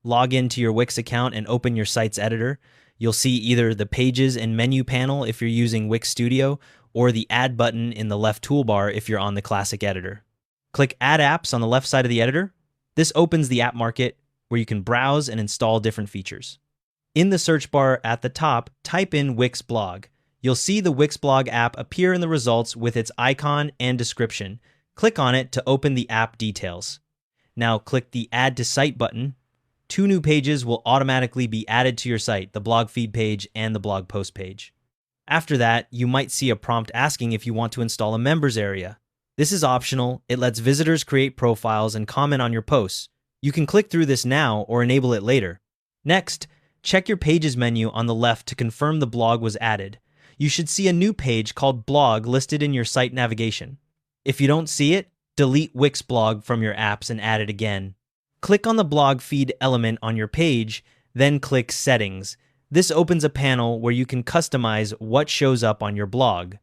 Log into your Wix account and open your site's editor. You'll see either the Pages and Menu panel if you're using Wix Studio, or the Add button in the left toolbar if you're on the classic editor. Click Add Apps on the left side of the editor. This opens the app market where you can browse and install different features. In the search bar at the top, type in Wix Blog. You'll see the Wix Blog app appear in the results with its icon and description. Click on it to open the app details. Now click the Add to Site button. 2 new pages will automatically be added to your site, the blog feed page and the blog post page. After that, you might see a prompt asking if you want to install a members area. This is optional. It lets visitors create profiles and comment on your posts. You can click through this now or enable it later. Next, check your Pages menu on the left to confirm the blog was added. You should see a new page called Blog listed in your site navigation. If you don't see it, delete Wix Blog from your apps and add it again. Click on the blog feed element on your page, then click Settings. This opens a panel where you can customize what shows up on your blog.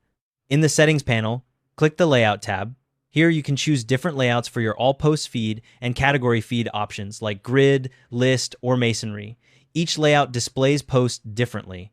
In the Settings panel, click the Layout tab. Here you can choose different layouts for your all post feed and category feed options like grid, list, or masonry. Each layout displays posts differently.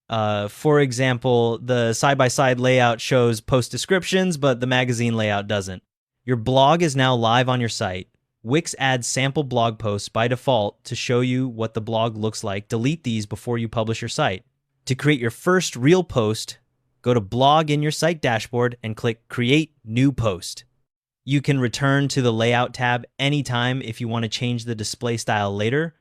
For example, the side-by-side layout shows post descriptions, but the magazine layout doesn't. Your blog is now live on your site. Wix adds sample blog posts by default to show you what the blog looks like. Delete these before you publish your site. To create your first real post, go to Blog in your site dashboard and click Create New Post. You can return to the Layout tab anytime if you want to change the display style later.